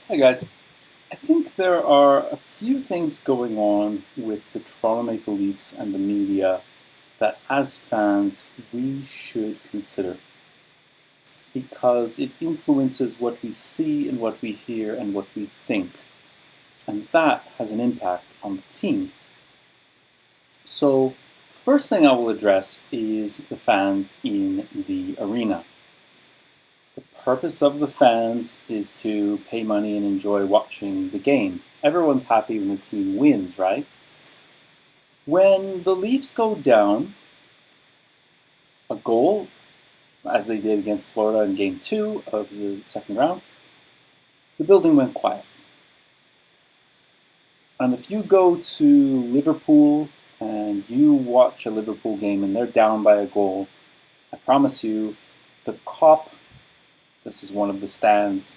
Hi guys. I think there are a few things going on with the Toronto Maple Leafs and the media that as fans we should consider because it influences what we see and what we hear and what we think. And that has an impact on the team. So, first thing I will address is the fans in the arena. The purpose of the fans is to pay money and enjoy watching the game. Everyone's happy when the team wins, right? When the Leafs go down a goal, as they did against Florida in Game 2 of the second round, the building went quiet. And if you go to Liverpool and you watch a Liverpool game and they're down by a goal, I promise you, the Kop, this is one of the stands,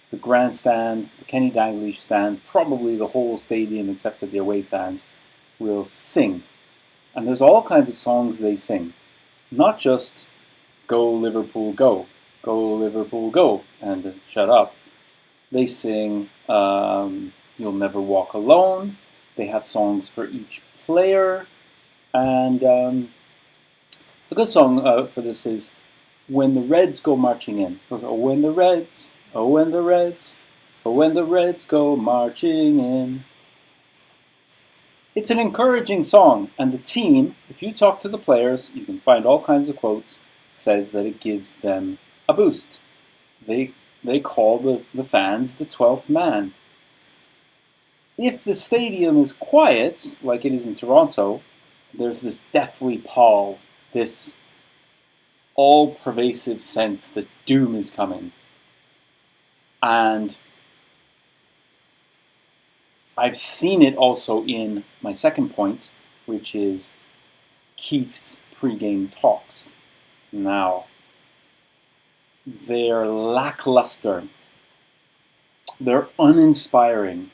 the grandstand, the Kenny Dalglish stand, probably the whole stadium except for the away fans, will sing. And there's all kinds of songs they sing. Not just Go Liverpool Go, Go Liverpool Go, and shut up. They sing You'll Never Walk Alone. They have songs for each player. And a good song for this is When the Reds Go Marching In. Oh, when the Reds, oh, when the Reds, oh, when the Reds go marching in. It's an encouraging song, and the team, if you talk to the players, you can find all kinds of quotes, says that it gives them a boost. They call the fans the 12th man. If the stadium is quiet, like it is in Toronto, there's this deathly pall, this all-pervasive sense that doom is coming. And I've seen it also in my second point, which is Keefe's pregame talks. Now, they're lackluster. They're uninspiring.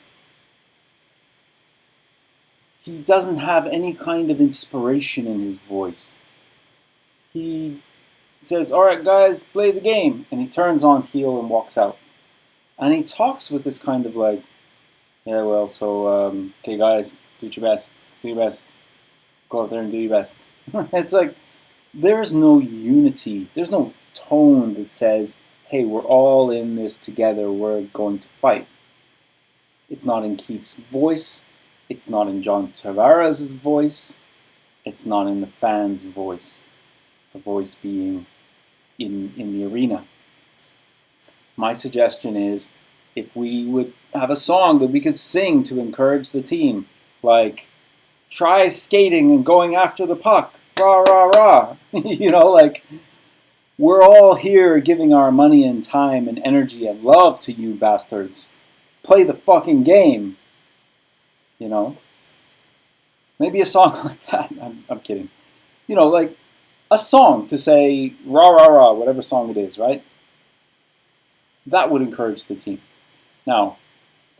He doesn't have any kind of inspiration in his voice. He says, all right, guys, play the game. And he turns on heel and walks out. And he talks with this kind of like, yeah, well, so, okay, guys, do your best. Do your best. Go out there and do your best. It's like, there's no unity. There's no tone that says, hey, we're all in this together. We're going to fight. It's not in Keefe's voice. It's not in John Tavares' voice. It's not in the fans' voice. The voice being in the arena. My suggestion is, if we would have a song that we could sing to encourage the team, like, try skating and going after the puck, rah, rah, rah. You know, like, we're all here giving our money and time and energy and love to you bastards. Play the fucking game. You know? Maybe a song like that. I'm kidding. You know, like, a song to say rah, rah, rah, whatever song it is, right? That would encourage the team. Now,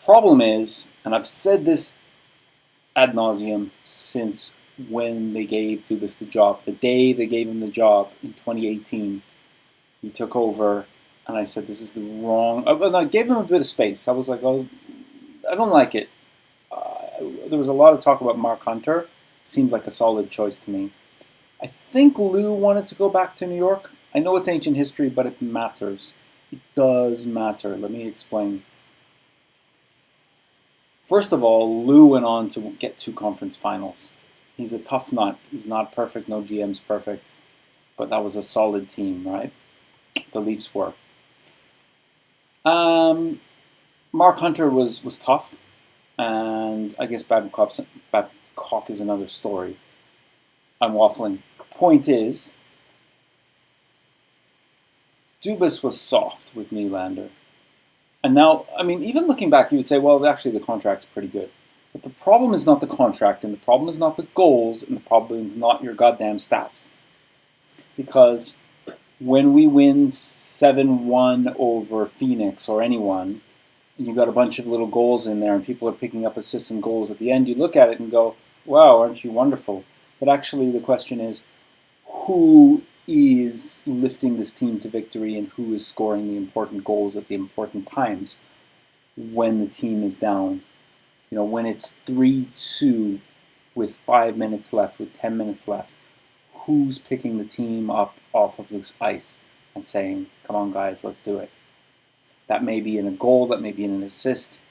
problem is, and I've said this ad nauseum since when they gave Dubas the job, the day they gave him the job in 2018, he took over, and I said, this is the wrong... I gave him a bit of space. I was like, oh, I don't like it. There was a lot of talk about Mark Hunter. Seemed like a solid choice to me. I think Lou wanted to go back to New York. I know it's ancient history, but it matters. It does matter. Let me explain. First of all, Lou went on to get 2 conference finals. He's a tough nut. He's not perfect. No GM's perfect. But that was a solid team, right? The Leafs were. Mark Hunter was tough. And I guess Babcock is another story. I'm waffling. Point is, Dubas was soft with Nylander. And now, I mean, even looking back, you would say, well, actually the contract's pretty good. But the problem is not the contract, and the problem is not the goals, and the problem is not your goddamn stats. Because when we win 7-1 over Phoenix or anyone, and you got a bunch of little goals in there, and people are picking up assists and goals at the end, you look at it and go, wow, aren't you wonderful? But actually the question is, who is lifting this team to victory and who is scoring the important goals at the important times? when the team is down. When it's 3-2 with 5 minutes left, with 10 minutes left, who's picking the team up off of this ice and saying, come on guys, let's do it? That may be in a goal, that may be in an assist.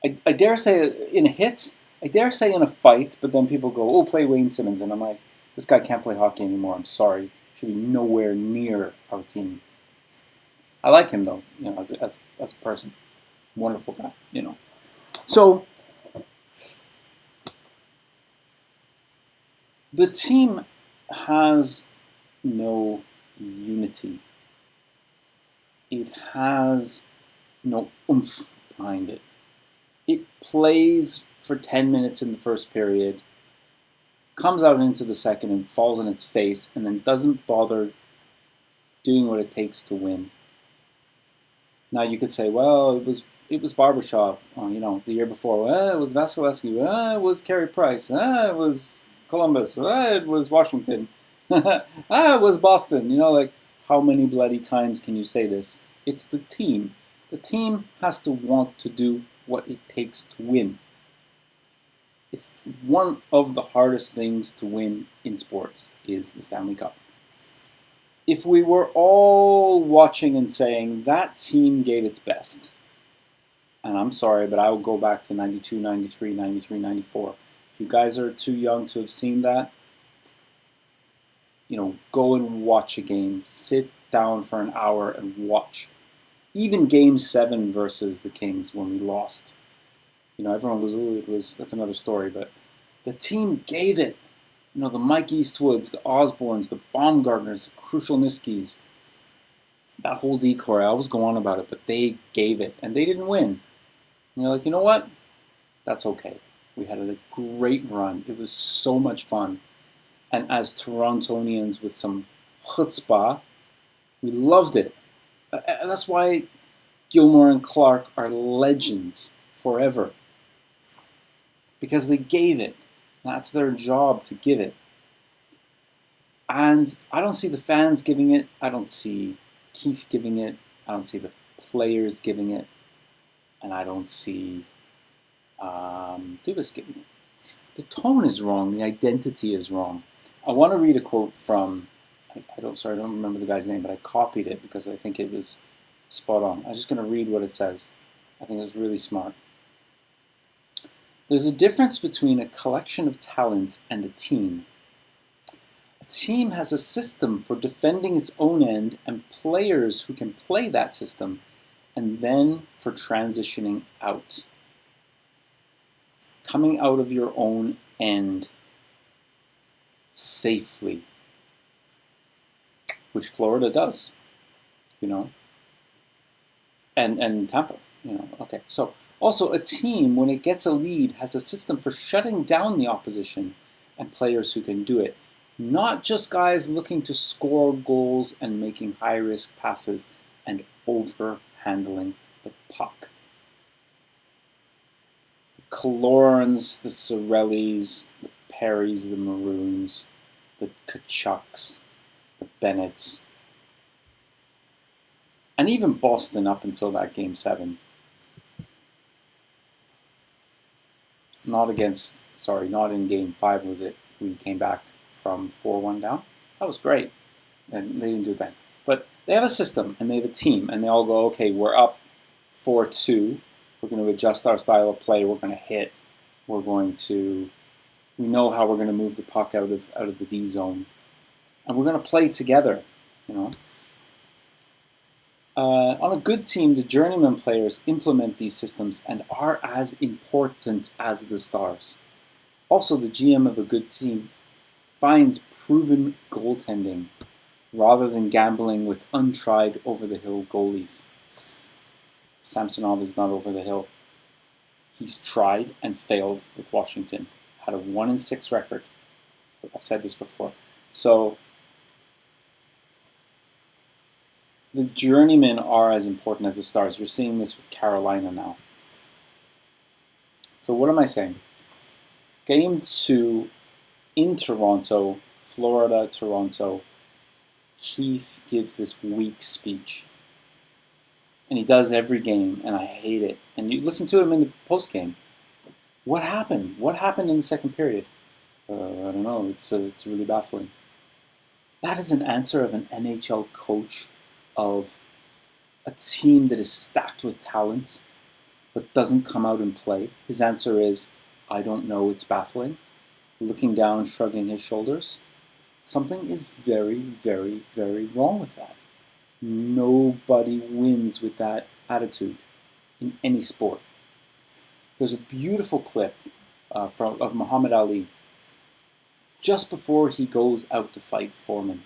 I dare say in a hit, I dare say in a fight, but then people go, oh, play Wayne Simmons. And I'm like, this guy can't play hockey anymore, I'm sorry. Should be nowhere near our team. I like him though, as a person. Wonderful guy, So, the team has no unity. It has no oomph behind it. It plays for 10 minutes in the first period, comes out into the second and falls on its face, and then doesn't bother doing what it takes to win. Now you could say, well, it was Barbashev, the year before. Well, it was Vasilevsky. Well, it was Carey Price. It was Columbus. It was Washington. It was Boston. How many bloody times can you say this? It's the team. The team has to want to do what it takes to win. It's one of the hardest things to win in sports is the Stanley Cup. If we were all watching and saying that team gave its best, and I'm sorry, but I will go back to 92, 93, 93, 94. If you guys are too young to have seen that, go and watch a game. Sit down for an hour and watch. Even Game 7 versus the Kings when we lost. Everyone goes, oh, that's another story, but the team gave it. The Mike Eastwoods, the Osbornes, the Baumgartners, the Krushelniskis, that whole decor, I always go on about it, but they gave it, and they didn't win. And you're like, you know what? That's okay. We had a great run. It was so much fun. And as Torontonians with some chutzpah, we loved it. And that's why Gilmore and Clark are legends forever. Because they gave it. That's their job, to give it. And I don't see the fans giving it. I don't see Keefe giving it. I don't see the players giving it. And I don't see Dubas giving it. The tone is wrong. The identity is wrong. I want to read a quote from, I don't remember the guy's name, but I copied it because I think it was spot on. I'm just going to read what it says. I think it's really smart. There's a difference between a collection of talent and a team. A team has a system for defending its own end and players who can play that system, and then for transitioning out. Coming out of your own end safely, which Florida does, and Tampa, okay. So also a team, when it gets a lead, has a system for shutting down the opposition and players who can do it. Not just guys looking to score goals and making high-risk passes and over-handling the puck. The Killorns, the Cirellis, the Perrys, the Maroons, the Kachucks, the Bennetts, and even Boston up until that Game 7. Not in Game 5 was it. We came back from 4-1 down. That was great. And they didn't do that. But they have a system and they have a team and they all go, okay, we're up 4-2. We're going to adjust our style of play. We're going to hit. We know how we're going to move the puck out of the D zone. And we're going to play together, On a good team, the journeyman players implement these systems and are as important as the stars. Also, the GM of a good team finds proven goaltending rather than gambling with untried over-the-hill goalies. Samsonov is not over the hill. He's tried and failed with Washington. Had a 1-6 record. I've said this before. So the journeymen are as important as the stars. You're seeing this with Carolina now. So what am I saying? Game 2 in Toronto, Florida, Toronto, Keefe gives this weak speech. And he does every game, and I hate it. And you listen to him in the post game. What happened? What happened in the second period? I don't know. It's really baffling. That is an answer of an NHL coach of a team that is stacked with talent but doesn't come out and play. His answer is, I don't know, it's baffling. Looking down, shrugging his shoulders. Something is very, very, very wrong with that. Nobody wins with that attitude in any sport. There's a beautiful clip of Muhammad Ali just before he goes out to fight Foreman.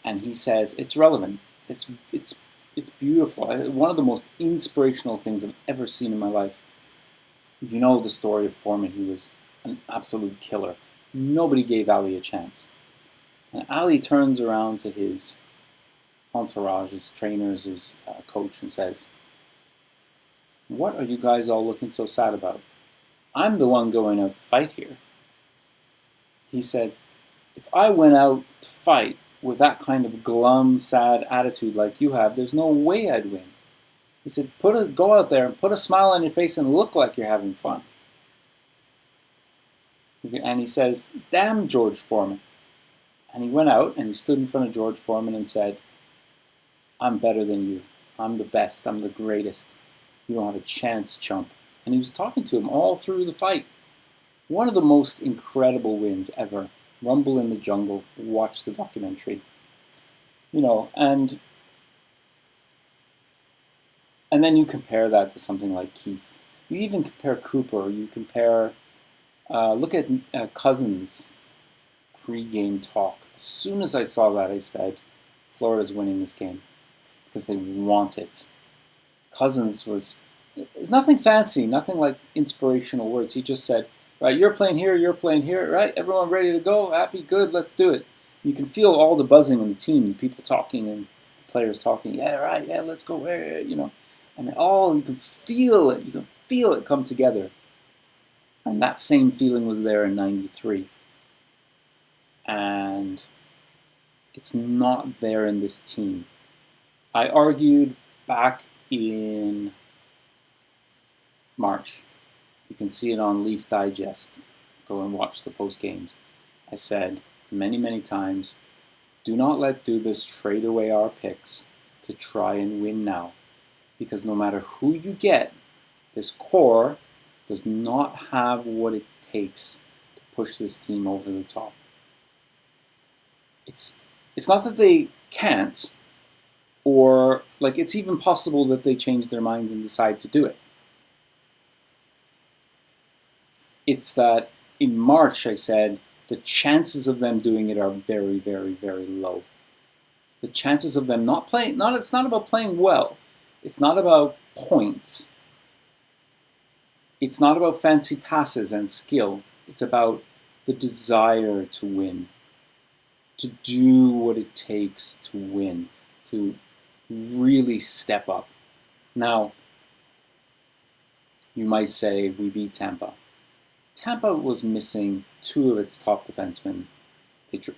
And he says, it's relevant. It's beautiful. One of the most inspirational things I've ever seen in my life. You know the story of Foreman. He was an absolute killer. Nobody gave Ali a chance. And Ali turns around to his entourage, his trainers, his coach, and says, what are you guys all looking so sad about? I'm the one going out to fight here. He said, if I went out to fight with that kind of glum, sad attitude like you have, there's no way I'd win. He said, go out there and put a smile on your face and look like you're having fun. And he says, damn George Foreman. And he went out and he stood in front of George Foreman and said, I'm better than you. I'm the best. I'm the greatest. You don't have a chance, chump. And he was talking to him all through the fight. One of the most incredible wins ever. Rumble in the Jungle. Watch the documentary. And then you compare that to something like Keith. You even compare Cooper. You compare, look at Cousins' pre-game talk. As soon as I saw that, I said, Florida's winning this game because they want it. Cousins it's nothing fancy, nothing like inspirational words. He just said, right, you're playing here, right? Everyone ready to go? Happy? Good, let's do it. You can feel all the buzzing in the team, the people talking and the players talking. Yeah, right, yeah, let's go, And you can feel it. You can feel it come together. And that same feeling was there in '93. And it's not there in this team. I argued back in March. You can see it on Leaf Digest. Go and watch the post games. I said many, many times, do not let Dubas trade away our picks to try and win now. Because no matter who you get, this core does not have what it takes to push this team over the top. It's not that they can't, or it's even possible that they change their minds and decide to do it. It's that in March I said the chances of them doing it are very, very, very low. The chances of them not playing, it's not about playing well. It's not about points. It's not about fancy passes and skill. It's about the desire to win, to do what it takes to win, to really step up. Now, you might say we beat Tampa. Tampa was missing two of its top defensemen.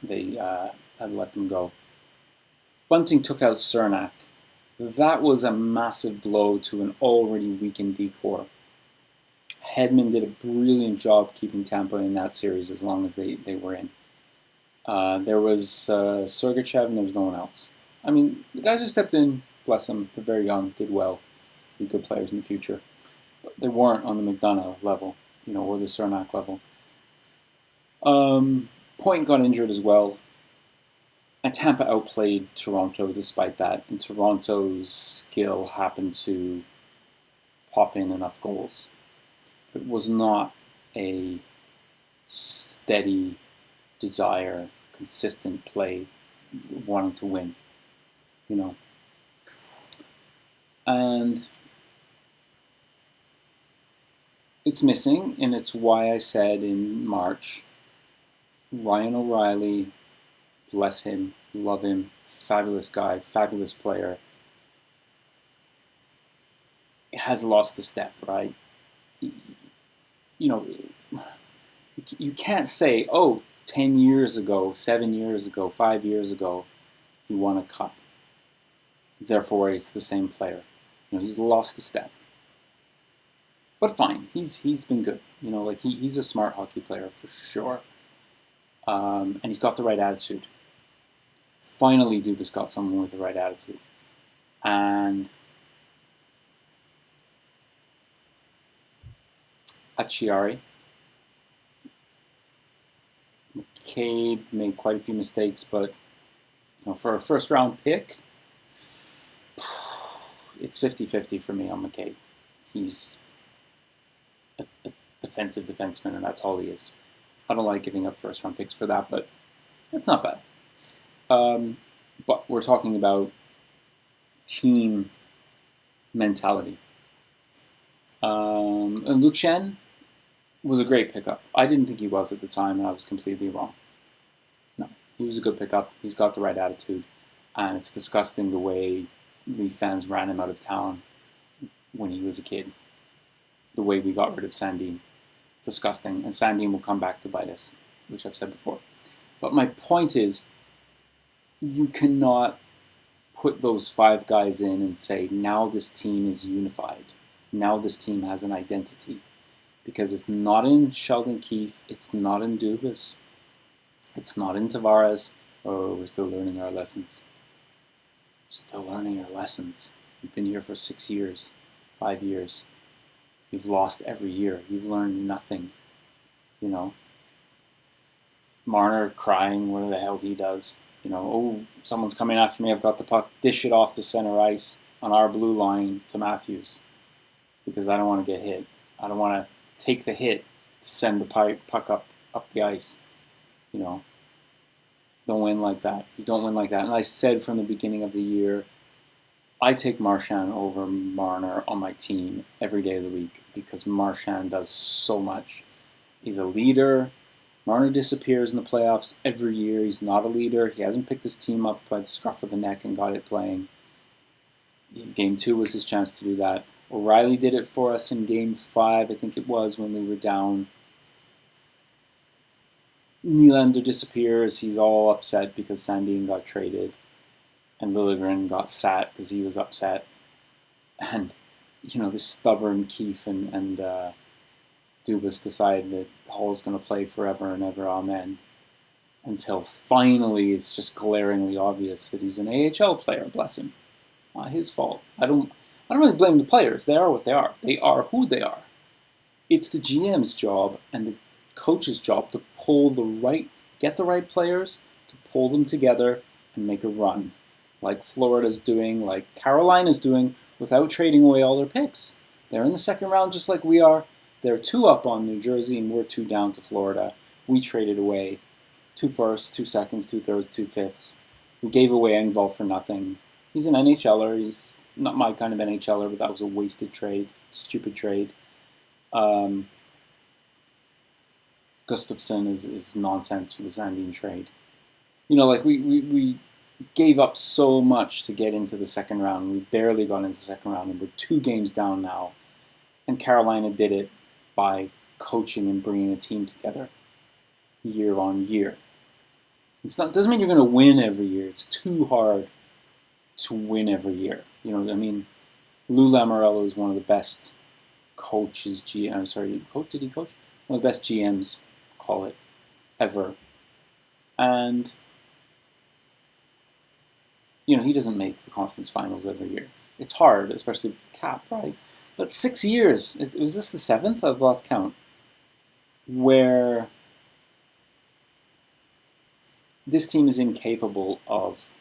They had let them go. Bunting took out Cernak. That was a massive blow to an already weakened D-core. Hedman did a brilliant job keeping Tampa in that series as long as they were in. There was Sergachev and there was no one else. I mean, the guys who stepped in, bless them, they're very young, did well, be good players in the future. But they weren't on the McDonough level, or the Cernak level. Point got injured as well. And Tampa outplayed Toronto despite that. And Toronto's skill happened to pop in enough goals. It was not a steady desire, consistent play, wanting to win, And it's missing, and it's why I said in March, Ryan O'Reilly, bless him, love him, fabulous guy, fabulous player, has lost the step, right? You can't say, 10 years ago, 7 years ago, 5 years ago, he won a cup. Therefore, he's the same player. He's lost a step. But fine, he's been good. Like he's a smart hockey player for sure. And he's got the right attitude. Finally, Dubas got someone with the right attitude. And Acciari, McCabe made quite a few mistakes, but for a first-round pick, it's 50-50 for me on McCabe. He's a defensive defenseman, and that's all he is. I don't like giving up first-round picks for that, but it's not bad. But we're talking about team mentality. And Luke Shen was a great pickup. I didn't think he was at the time, and I was completely wrong. No, he was a good pickup. He's got the right attitude, and it's disgusting the way Leaf fans ran him out of town when he was a kid. The way we got rid of Sandin. Disgusting. And Sandin will come back to bite us, which I've said before. But my point is, you cannot put those 5 guys in and say, now this team is unified. Now this team has an identity. Because it's not in Sheldon Keefe, it's not in Dubas, it's not in Tavares. Oh, we're still learning our lessons. Still learning our lessons. You've been here for 6 years, 5 years. You've lost every year. You've learned nothing. Marner crying, whatever the hell he does. Oh, someone's coming after me, I've got the puck, dish it off to center ice on our blue line to Matthews. Because I don't want to get hit. I don't want to take the hit to send the puck up the ice. Don't win like that. You don't win like that. And I said from the beginning of the year, I take Marchand over Marner on my team every day of the week because Marchand does so much. He's a leader. Marner disappears in the playoffs every year. He's not a leader. He hasn't picked his team up by the scruff of the neck and got it playing. Game 2 was his chance to do that. O'Reilly did it for us in Game 5, I think it was, when we were down. Nylander disappears. He's all upset because Sandin got traded. And Liljegren got sat because he was upset. And, this stubborn Keefe and Dubas decided that Hall's going to play forever and ever, amen. Until finally it's just glaringly obvious that he's an AHL player, bless him. Not his fault. I don't really blame the players. They are what they are. They are who they are. It's the GM's job and the coach's job to get the right players, to pull them together and make a run. Like Florida's doing, like Carolina's doing, without trading away all their picks. They're in the second round just like we are. They're 2 up on New Jersey and we're 2 down to Florida. We traded away 2 firsts, 2 seconds, 2 thirds, 2 fifths. We gave away Engvall for nothing. He's an NHLer. He's not my kind of NHLer, but that was a wasted trade, stupid trade. Gustafsson is nonsense for the Sandin trade. We gave up so much to get into the second round. We barely got into the second round, and we're 2 games down now. And Carolina did it by coaching and bringing a team together year on year. It doesn't mean you're going to win every year. It's too hard to win every year. Lou Lamoriello is one of the best coaches. Did he coach? One of the best GMs, call it, ever. And he doesn't make the conference finals every year. It's hard, especially with the cap, right? But 6 years, was this the 7th? I've lost count. Where this team is incapable of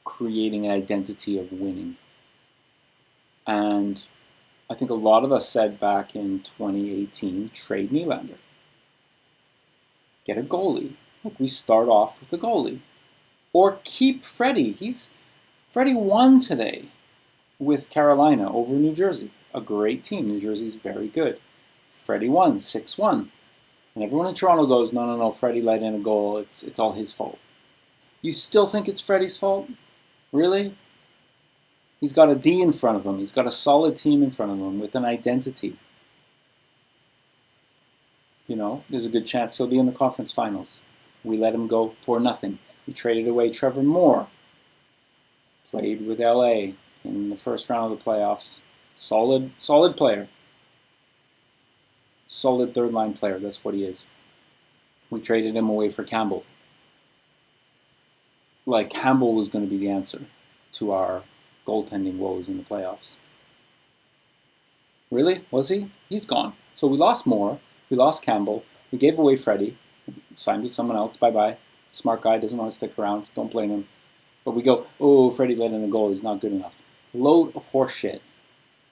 creating an identity of winning. And I think a lot of us said back in 2018, trade Nylander. Get a goalie. Like we start off with the goalie. Or keep Freddie. Freddie won today with Carolina over New Jersey. A great team. New Jersey's very good. Freddie won 6-1. And everyone in Toronto goes, no, Freddie let in a goal. It's all his fault. You still think it's Freddie's fault? Really? He's got a D in front of him. He's got a solid team in front of him with an identity. There's a good chance he'll be in the conference finals. We let him go for nothing. We traded away Trevor Moore. Played with LA in the first round of the playoffs. Solid player. Solid third line player, that's what he is. We traded him away for Campbell. Like Campbell was going to be the answer to our goaltending woes in the playoffs. Really? Was he? He's gone. So we lost Moore. We lost Campbell. We gave away Freddie. Signed with someone else. Bye-bye. Smart guy, doesn't want to stick around. Don't blame him. But we go, oh, Freddie let in a goal. He's not good enough. Load of horseshit.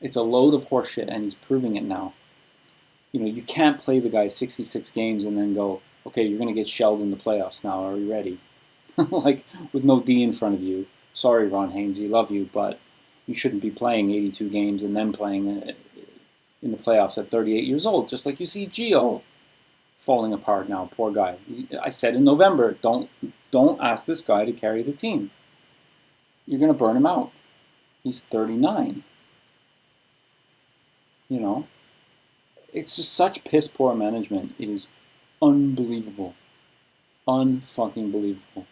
It's a load of horseshit, and he's proving it now. You know, you can't play the guy 66 games and then go, okay, you're going to get shelled in the playoffs now. Are you ready? Like, with no D in front of you. Sorry, Ron Hainsey, love you, but you shouldn't be playing 82 games and then playing in the playoffs at 38 years old, just like you see Gio falling apart now. Poor guy. I said in November, don't ask this guy to carry the team. You're going to burn him out. He's 39. You know? It's just such piss poor management. It is unbelievable. Unfucking believable.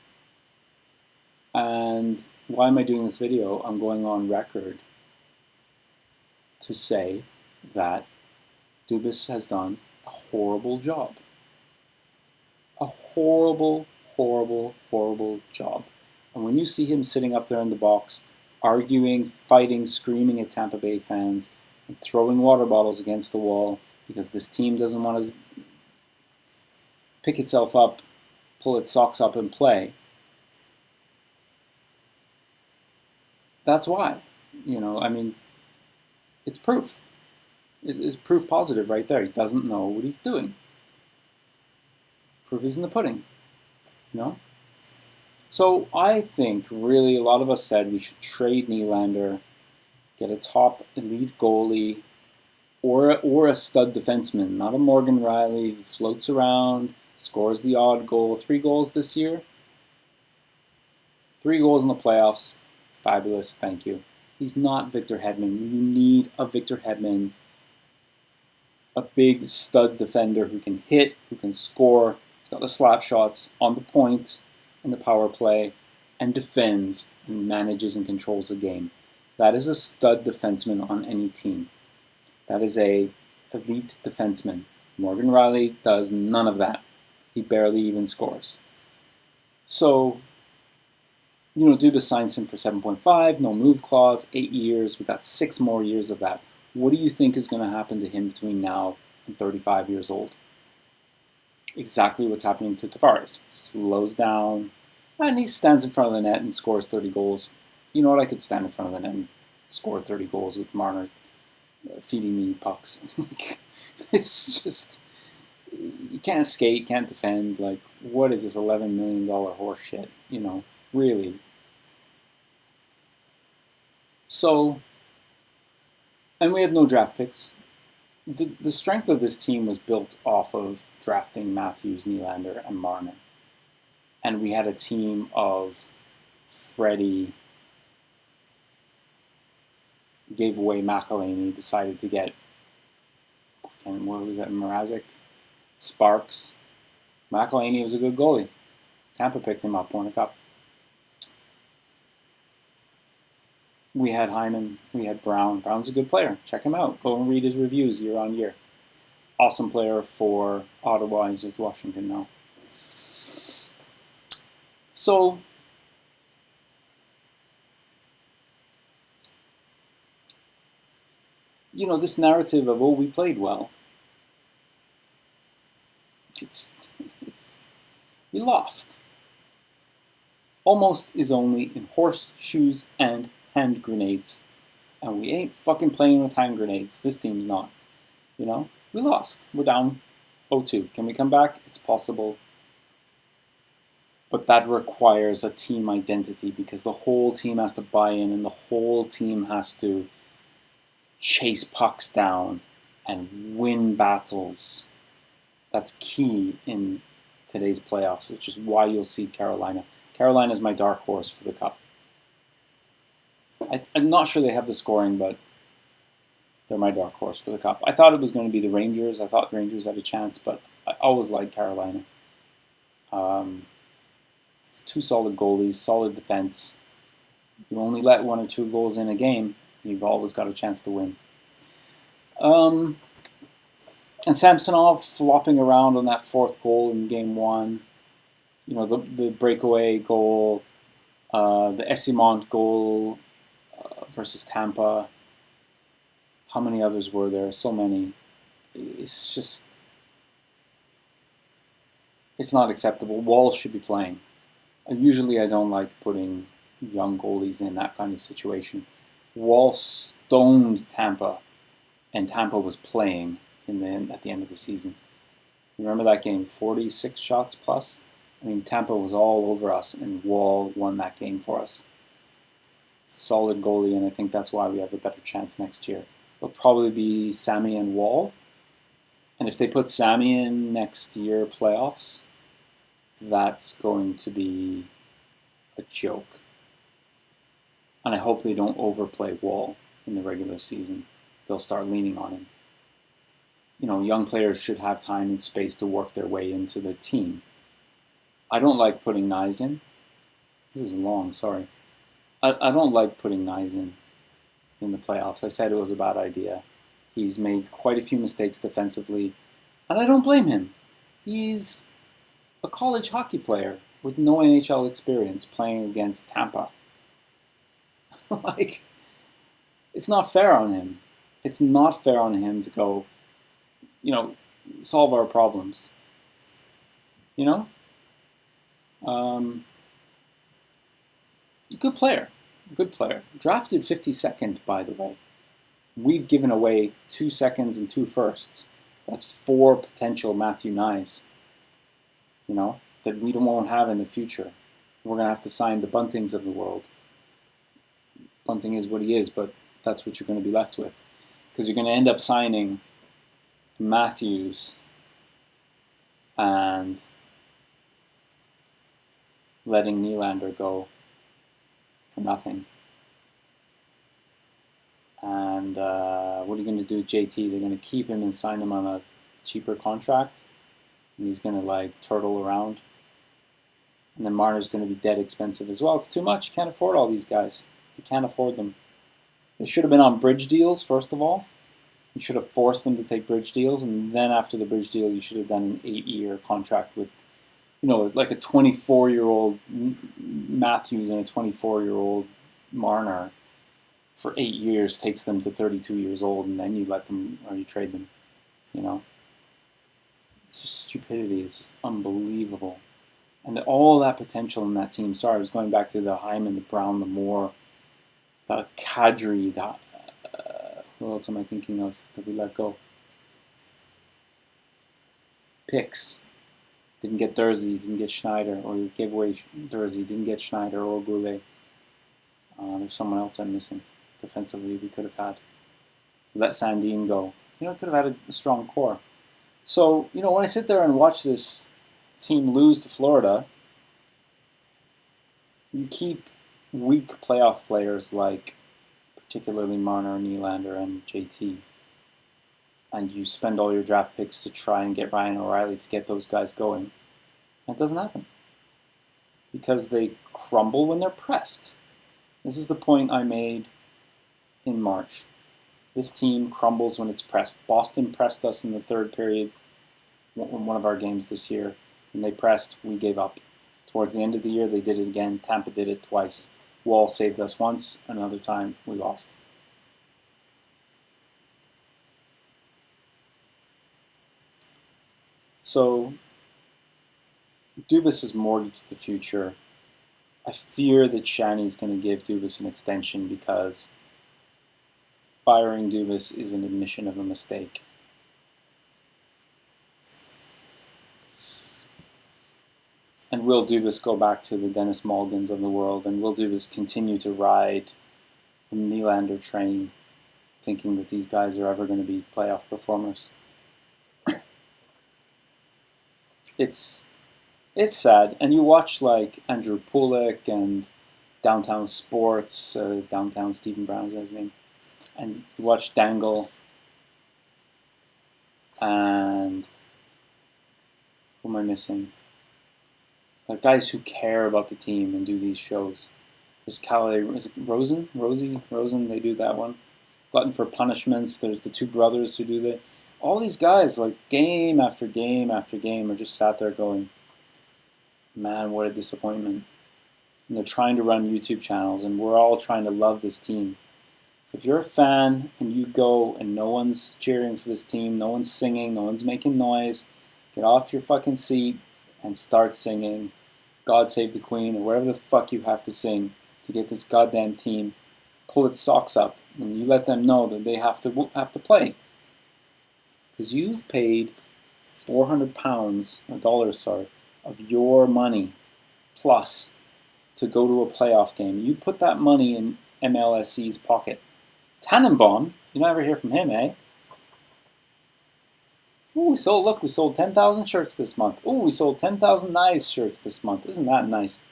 And why am I doing this video? I'm going on record to say that Dubas has done a horrible job. A horrible, horrible, horrible job. And when you see him sitting up there in the box, arguing, fighting, screaming at Tampa Bay fans, and throwing water bottles against the wall because this team doesn't want to pick itself up, pull its socks up and play, that's why. You know, I mean, it's proof. It's proof positive right there. He doesn't know what he's doing. Proof is in the pudding, you know? So I think really a lot of us said we should trade Nylander, get a top elite goalie, or a stud defenseman, not a Morgan Riley who floats around, scores the odd goal. 3 goals this year. 3 goals in the playoffs. Fabulous, thank you. He's not Victor Hedman. You need a Victor Hedman, a big stud defender who can hit, who can score. He's got the slap shots on the point in the power play and defends and manages and controls the game. That is a stud defenseman on any team. That is a elite defenseman. Morgan Riley does none of that. He barely even scores. So, you know, Dubas signs him for 7.5, no move clause, 8 years. We got 6 more years of that. What do you think is going to happen to him between now and 35 years old? Exactly what's happening to Tavares. Slows down, and he stands in front of the net and scores 30 goals. You know what? I could stand in front of the net and score 30 goals with Marner feeding me pucks. It's just, you can't skate, can't defend. Like, what is this $11 million horse shit? You know, really. So, and we have no draft picks. The strength of this team was built off of drafting Matthews, Nylander, and Marner. And we had a team of Freddie, gave away McElhaney, decided to get, and what was that, Mrazek? Sparks. McElhaney was a good goalie. Tampa picked him up, won a cup. We had Hyman, we had Brown. Brown's a good player. Check him out. Go and read his reviews year on year. Awesome player for Ottawa. He's with Washington now. So, you know, this narrative of, oh, we played well. We lost. Almost is only in horseshoes and hand grenades. And we ain't fucking playing with hand grenades. This team's not. You know? We lost. We're down 0-2. Can we come back? It's possible. But that requires a team identity because the whole team has to buy in and the whole team has to chase pucks down and win battles. That's key in today's playoffs, which is why you'll see Carolina. Carolina is my dark horse for the cup. I'm not sure they have the scoring, but they're my dark horse for the cup. I thought it was going to be the Rangers. I thought the Rangers had a chance, but I always liked Carolina. 2 solid goalies, solid defense. You only let 1 or 2 goals in a game, you've always got a chance to win. And Samsonov flopping around on that 4th goal in game 1. The breakaway goal, the Essimont goal versus Tampa. How many others were there? So many. It's not acceptable. Wall should be playing. Usually I don't like putting young goalies in that kind of situation. Wall stoned Tampa, and Tampa was playing at the end of the season. Remember that game, 46 shots plus? I mean, Tampa was all over us, and Wall won that game for us. Solid goalie, and I think that's why we have a better chance next year. It'll probably be Sammy and Wall. And if they put Sammy in next year playoffs, that's going to be a joke. And I hope they don't overplay Wall in the regular season. They'll start leaning on him. Young players should have time and space to work their way into the team. I don't like putting Nyes in. This is long, sorry. I don't like putting Nyes in the playoffs. I said it was a bad idea. He's made quite a few mistakes defensively, and I don't blame him. He's a college hockey player with no NHL experience playing against Tampa. It's not fair on him. It's not fair on him to go, solve our problems. Good player. Drafted 52nd, by the way. We've given away 2 seconds and 2 firsts. That's 4 potential Matthew Nyes, that we won't have in the future. We're going to have to sign the Buntings of the world. Bunting is what he is, but that's what you're going to be left with. Because you're going to end up signing Matthews and letting Nylander go for nothing. And what are you going to do with JT? They're going to keep him and sign him on a cheaper contract. And he's going to turtle around. And then Marner's going to be dead expensive as well. It's too much. You can't afford all these guys. You can't afford them. They should have been on bridge deals, first of all. You should have forced them to take bridge deals. And then after the bridge deal, you should have done an 8-year contract with, like a 24-year-old Matthews and a 24-year-old Marner. For 8 years takes them to 32 years old, and then you let them, or you trade them, It's just stupidity. It's just unbelievable. And all that potential in that team. Sorry, I was going back to the Hyman, the Brown, the Moore, the Kadri, who else am I thinking of that we let go? Picks. Didn't get Dursey, didn't get Schneider, or you gave away Dursey, didn't get Schneider or Goulet. There's someone else I'm missing. Defensively, we could have had. Let Sandin go. Could have had a strong core. So, when I sit there and watch this team lose to Florida, you keep weak playoff players like particularly Marner, Nylander, and JT, and you spend all your draft picks to try and get Ryan O'Reilly to get those guys going. That doesn't happen. Because they crumble when they're pressed. This is the point I made in March. This team crumbles when it's pressed. Boston pressed us in the 3rd period in one of our games this year. When they pressed, we gave up. Towards the end of the year, they did it again. Tampa did it twice. Wall saved us once. Another time, we lost. So, Dubas has mortgaged the future. I fear that Shanny's going to give Dubas an extension because firing Dubas is an admission of a mistake. And will Dubas go back to the Dennis Mulligans of the world? And will Dubas continue to ride the Nylander train, thinking that these guys are ever going to be playoff performers? It's sad. And you watch Andrew Pulick and Downtown Sports, Downtown Stephen Brown is his name, and you watch Dangle and who am I missing? Guys who care about the team and do these shows. There's is it Rosen, they do that one. Glutton for Punishments, there's the two brothers who do that. All these guys, like game after game after game, are just sat there going, man, what a disappointment. And they're trying to run YouTube channels, and we're all trying to love this team. So if you're a fan and you go and no one's cheering for this team, no one's singing, no one's making noise, get off your fucking seat and start singing God Save the Queen or whatever the fuck you have to sing to get this goddamn team pull its socks up, and you let them know that they have to play. Because you've paid £400, or dollars, sorry, of your money plus to go to a playoff game. You put that money in MLSE's pocket. Tannenbaum, you never hear from him, eh? Ooh, we sold 10,000 shirts this month. Ooh, we sold 10,000 Nice shirts this month. Isn't that nice?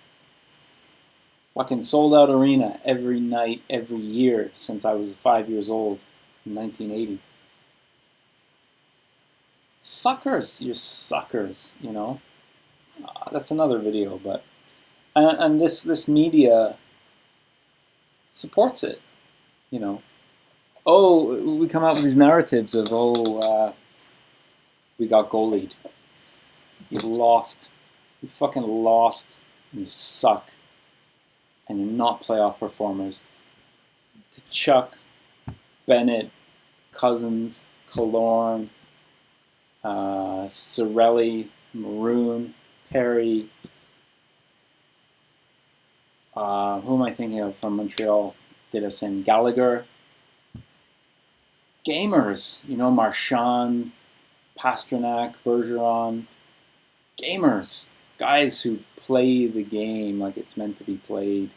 Fucking sold out arena every night, every year since I was 5 years old in 1980. Suckers, you're suckers, you know? That's another video, but... And this media supports it, you know? Oh, we come out with these narratives of, we got goalied. You lost. You fucking lost. You suck. And you're not playoff performers. Kachuk, Bennett, Cousins, Killorn, Cirelli, Maroon, Perry. Who am I thinking of from Montreal? Did us in Gallagher. Gamers, you know, Marchand, Pasternak, Bergeron. Gamers. Guys who play the game like it's meant to be played.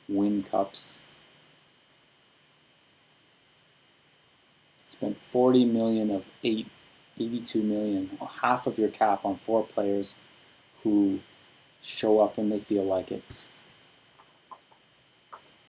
Win cups. Spent $40 million of $82 million, half of your cap on 4 players who show up when they feel like it.